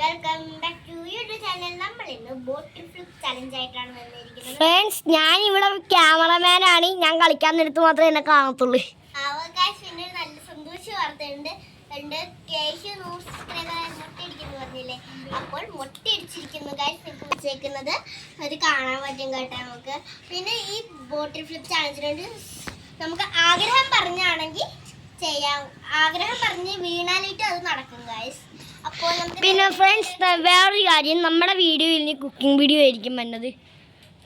Welcome back to YouTube channel. നമ്മൾ ഇന്ന് ബോട്ടിൽ flip challenge ആയിട്ടാണ് വന്നിരിക്കുന്നത്. ഫ്രണ്ട്സ്, ഞാൻ ഇവിടെ ക്യാമറമാൻ ആണ്. ഞാൻ കളിക്കാൻ നേരത്ത് മാത്രമേ എന്നെ കാണത്തുള്ളൂ. അവകാശം പിന്നെ നല്ല സന്തോഷ വാർത്തയുണ്ട്. കേശു 100 സബ്സ്ക്രൈബർ മുട്ടയിടിക്കുന്നു പറഞ്ഞില്ലേ, അപ്പോൾ മുട്ടയിടിച്ചിരിക്കുന്നു ഗൈസ്. നിങ്ങൾക്ക് വിളിച്ചേക്കുന്നത് അത് കാണാൻ പറ്റും കേട്ടോ നമുക്ക്. പിന്നെ ഈ ബോട്ടിൽ ഫ്ലിപ്പ് ചലഞ്ചിനോട് നമുക്ക് ആഗ്രഹം പറഞ്ഞാണെങ്കിൽ ചെയ്യാം. ആഗ്രഹം പറഞ്ഞ് വീണാലിട്ട് അത് നടക്കും ഗൈസ്. അപ്പോൾ പിന്നെ ഫ്രണ്ട്സ്, വേറൊരു കാര്യം, നമ്മുടെ വീഡിയോയിൽ കുക്കിംഗ് വീഡിയോ ആയിരിക്കും വന്നത്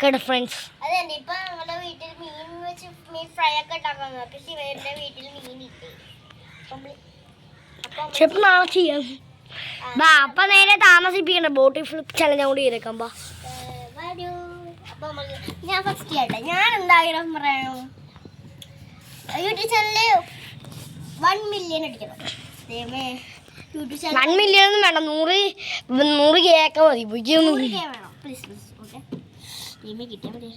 കേട്ടോ ഫ്രണ്ട്സ്. അതെ, ഇപ്പൊ നമ്മുടെ വീട്ടിൽ മീൻ വെച്ച് മീൻ ഫ്രൈ ഒക്കെ ഉണ്ടാക്കാൻ നോക്കി. ശിവന്റെ വീട്ടിൽ മീൻ കിട്ടി. ചിലപ്പോൾ നാളെ ചെയ്യാം. അപ്പൊ നേരെ താമസിപ്പിക്കണ്ട, ബോട്ടിൽ ഫ്ലിപ്പ് ചലഞ്ച് കൂടി ചെയ്തേക്കാം. വരൂ. അപ്പൊ ഞാൻ ഫസ്റ്റ് ചെയ്യട്ടെ. ഞാൻ എന്തായാലും പറയണു, യൂട്യൂബ് ചാനലിൽ 1 മില്യൺ അടിക്കണം. 1 മില്യൺ ഒന്നും വേണ്ട, 100 കേക്ക് മതി. 100K വേണം പ്ലീസ് പ്ലീസ്. ഓക്കെ, കിട്ടിയാൽ മതി.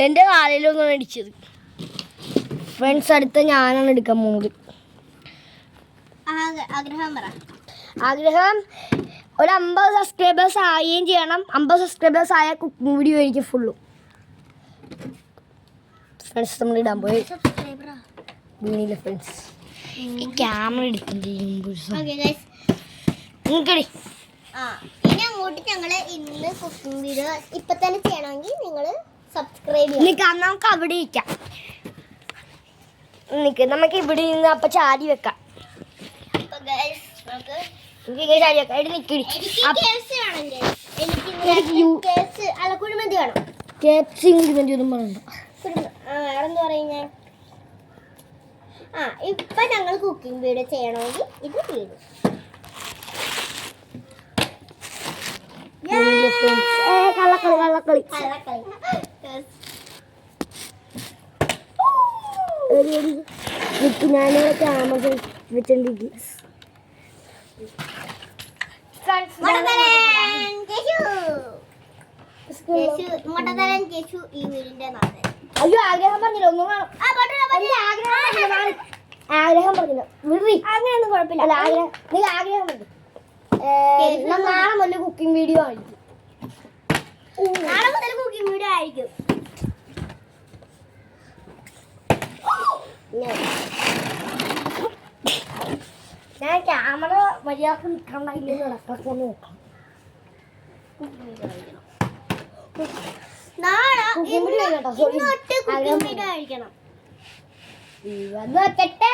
എൻ്റെ കാലിലൊന്നും അടിച്ചത് ഫ്രണ്ട്സ്. അടുത്ത ഞാനാണ് എടുക്കാൻ പോകുന്നത്. ആഗ്രഹം ഒരു 50 സബ്സ്ക്രൈബേഴ്സ് ആവുകയും ചെയ്യണം. 50 സബ്സ്ക്രൈബേഴ്സ് ആയ കുക്കിംഗ് വീഡിയോ ആയിരിക്കും ഫുള്ളും. ഫ്രണ്ട്സ്, നമ്മൾ ഇടാൻ പോയി വീണില്ല ഫ്രണ്ട്സ്. ഈ ക്യാമറ എടുത്തിട്ട് ഇനി അങ്ങോട്ട് ഞങ്ങള് ഇന്ന് കുക്കിംഗ് വീഡിയോ ഇപ്പൊ തന്നെ ചെയ്യണമെങ്കിൽ നിങ്ങൾ സബ്സ്ക്രൈബ് ചെയ്യണം. നമുക്ക് അവിടെ ഇരിക്കാം. നമുക്ക് ഇവിടെ നിന്ന് അപ്പൊ ചാരി വെക്കാം. കുഴിമന്തി വേണം. ഇപ്പൊ ഞങ്ങൾ കുക്കിംഗ് വീഡിയോ ചെയ്യണമെങ്കിൽ ഇത് വീടും. കള്ളക്കളി ഞാനിവിടെ ക്യാമറ വെച്ചോണ്ടിരിക്കും. അയ്യോ, ആഗ്രഹം പറഞ്ഞില്ല. ഒന്നും ആഗ്രഹം പറഞ്ഞില്ല. അങ്ങനെയൊന്നും കുഴപ്പമില്ല. അല്ല, നീ ആഗ്രഹം പറഞ്ഞു. നാളെ മുതൽ കുക്കിംഗ് വീഡിയോ ആയിരിക്കും. നാളെ മുതൽ കുക്കിംഗ് വീഡിയോ ആയിരിക്കും. ഞാൻ ക്യാമറ മര്യാദക്ക് നിൽക്കണ്ടെങ്കിൽ നടക്കൊന്ന് നോക്കാം. നാളെ വെക്കട്ടെ.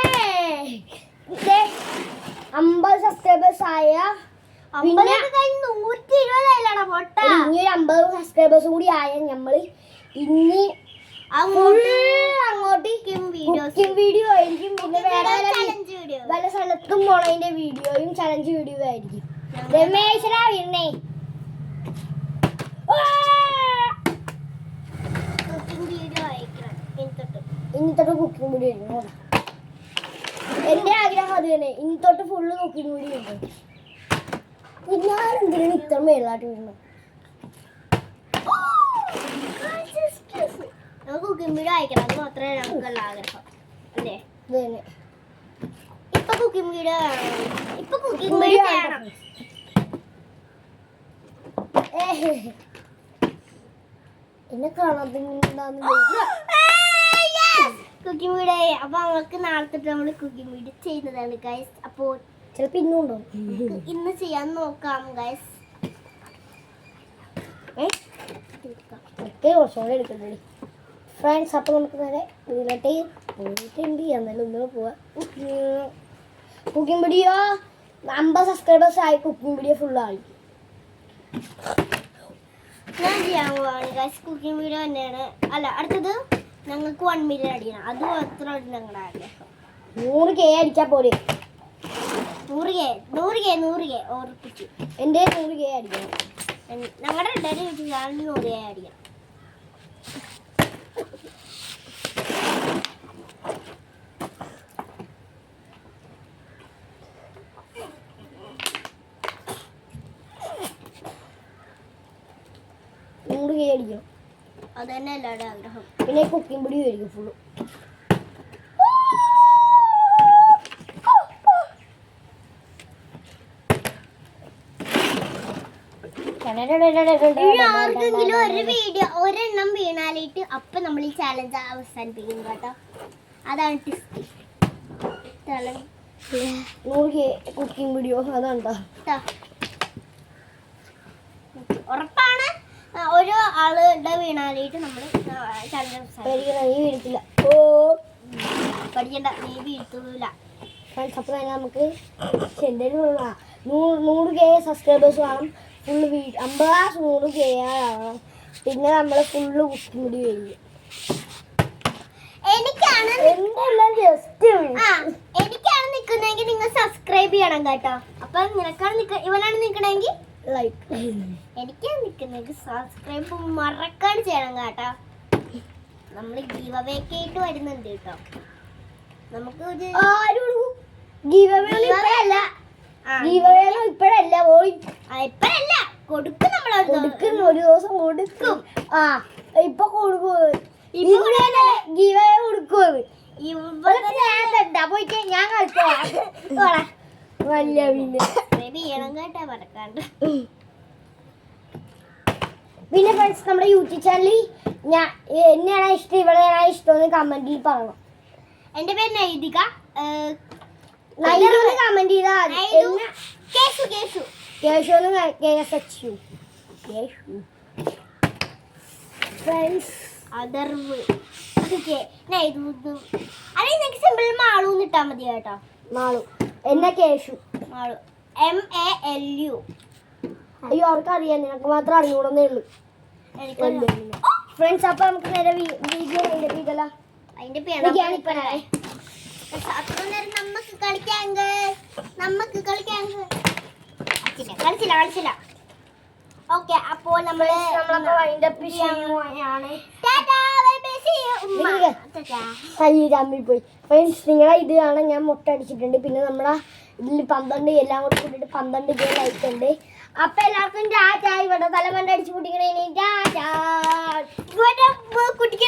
50 സബ്സ്ക്രൈബേഴ്സ് ആയ പിന്നെ 120 സബ്സ്ക്രൈബേഴ്സ് കൂടി ആയ നമ്മള് ഇനി അങ്ങോട്ട് കുക്കിംഗ് വീഡിയോ ആയിരിക്കും. പിന്നെ വേറെ പല സ്ഥലത്തും പോണതിന്റെ വീഡിയോയും ചലഞ്ച് വീഡിയോ ആയിരിക്കും. രമേശ്വരാ വീണേ. ഇനി തൊട്ട് കുക്കിംഗ് വീഡിയോ ആയിരിക്കും. എന്റെ ആഗ്രഹം അത് തന്നെ. ഇനി തൊട്ട് ഫുള്ള് കുക്കിംഗ് വീഡിയോ ഉണ്ട്. ഞാൻ എന്തിനാണ് ഇത്ര മേളാട്ട് വീഴുന്നത്? കുക്കിംഗ് വീഡിയോ അയക്കണം, അത് മാത്രമേ നമുക്കുള്ള ആഗ്രഹം അല്ലേ? ഇപ്പൊ കുക്കിംഗ് വീഡിയോ വേണം. ഇപ്പൊ കുക്കിംഗ് വീഡിയോ വേണം. എന്നെ കാണാതെ കുക്കിംഗ് വീഡിയോ. അപ്പൊ നമുക്ക് നാളെ തൊട്ട് നമ്മൾ കുക്കിംഗ് വീഡിയോ ചെയ്യുന്നതാണ് ഗൈസ്. അപ്പോൾ ചിലപ്പോ ഇന്നുണ്ടോ, ഇന്ന് ചെയ്യാൻ നോക്കാം ഗൈസ്. കുറച്ചുകൂടെ എടുക്കണ്ടേ ഫ്രണ്ട്സ്. അപ്പൊ നമുക്ക് നേരെ വീട്ടിലോട്ട് പോയിട്ടുണ്ട്. എന്നാലും ഒന്നും പോവാ. കുക്കിംഗ് വീഡിയോ 50 സബ്സ്ക്രൈബേഴ്സ് ആയി കുക്കിംഗ് വീഡിയോ ഫുള്ളായി. ഞാൻ ചെയ്യാൻ പോവാണ് ഗൈസ്. കുക്കിംഗ് വീഡിയോ തന്നെയാണ്. അല്ല, അടുത്തത് ഞങ്ങൾക്ക് 1 മില്യൺ അടിക്കണം. അത് മാത്രമാണ് ഞങ്ങളുടെ ആഗ്രഹം. 100K അടിച്ചാൽ പോരെ? 100K ഓർപ്പിച്ചു. എൻ്റെ 100K അടിക്കണം. ഞങ്ങളുടെ 100K അടിക്കണം. അടിക്കണം. അത് തന്നെ എല്ലാവരുടെ ആഗ്രഹം. പിന്നെ കുക്കിംഗ് പൊടി മേടിക്കും ഫുള്ള്. ഇനി ആർക്കെങ്കിലും ഒരു വീഡിയോ ഒരെണ്ണം വീണാലിട്ട് അപ്പൊ നമ്മൾ ഈ ചാലഞ്ച് അവസാനിപ്പിക്കും കേട്ടോ. അതാണ് ടിസ്റ്റ്. കുക്കിംഗ് വീഡിയോ അതുണ്ടോ? ഉറപ്പാണ് ഒരു ആളുടെ വീണാലിട്ട് നമ്മള് ചാലഞ്ച് വീഴത്തില്ല. ഓ പഠിക്കണ്ട, നീ വീഴ്ത്തൂല. അപ്പൊ തന്നെ നമുക്ക് 100K സബ്സ്ക്രൈബേഴ്സ് വേണം. ഫുള്ള് 100K ആവണം. പിന്നെ നമ്മള് ഫുള്ള് കുക്കിംഗ് വീഡിയോ ചെയ്യും. എനിക്കാണ് നിൽക്കുന്നതെങ്കിൽ നിങ്ങൾ സബ്സ്ക്രൈബ് ചെയ്യണം കേട്ടോ. അപ്പൊ നിനക്കാണ് ഇവനാണ് നിൽക്കണമെങ്കിൽ ലൈക്ക്. എനിക്കാണ് നിൽക്കുന്നെങ്കിൽ സബ്സ്ക്രൈബ് മറക്കാണ്ട് ചെയ്യണം കേട്ടോ. നമ്മൾ ഗീവ് അവേ ഒക്കെ ആയിട്ട് വരുന്നുണ്ട് കേട്ടോ. നമുക്ക് ഇപ്പഴല്ല പോയി ഇപ്പഴല്ല കൊടുക്കും. നമ്മൾ ഒരു ദിവസം കൊടുക്കും. ആ ഇപ്പൊ കൊടുക്കും. പോയിക്കേ ഞാൻ കളിച്ചോളാം. വലിയ ചെയ്യണം കേട്ടോ മറക്കാണ്ട്. പിന്നെ ഫ്രണ്ട്സ് നമ്മുടെ യൂട്യൂബ് ചാനലിൽ എന്നെയാണ് ഇഷ്ടം ഇവിടെയാണ് ഇഷ്ടം എന്ന് കമന്റിൽ പറയണം. എന്റെ പേര് നൈതിക. കമന്റ് ചെയ്താൽ സിമ്പിൾ മാളൂന്ന് ഇട്ടാ മതി കേട്ടോ. മാളു എന്നെ കേശു. മാളു MALU. അയ്യോ അവർക്ക് അറിയാം, നിനക്ക് മാത്രം അറിഞ്ഞൂടന്നേ ഉള്ളൂ. ഫ്രണ്ട്സ് അപ്പൊ നമുക്ക് നേരെ വീഡിയോ അതിന്റെ പേര് അത്ര നേരം നമുക്ക് കളിച്ചില്ല. ഓക്കെ, അപ്പോൾ നമ്മള് പോയി. ഫ്രണ്ട്സ് നിങ്ങളെ ഇത് കാണാൻ ഞാൻ മുട്ട അടിച്ചിട്ടുണ്ട്. പിന്നെ നമ്മളെ ഇതിൽ 12 എല്ലാം കൂടി കൂട്ടിട്ട് 12K ലൈക്ക് ഉണ്ട്. അപ്പൊ എല്ലാവർക്കും ഇവിടെ തലമണ്ട അടിച്ചു പൊട്ടിക്കണേ. കുട്ടിക്ക്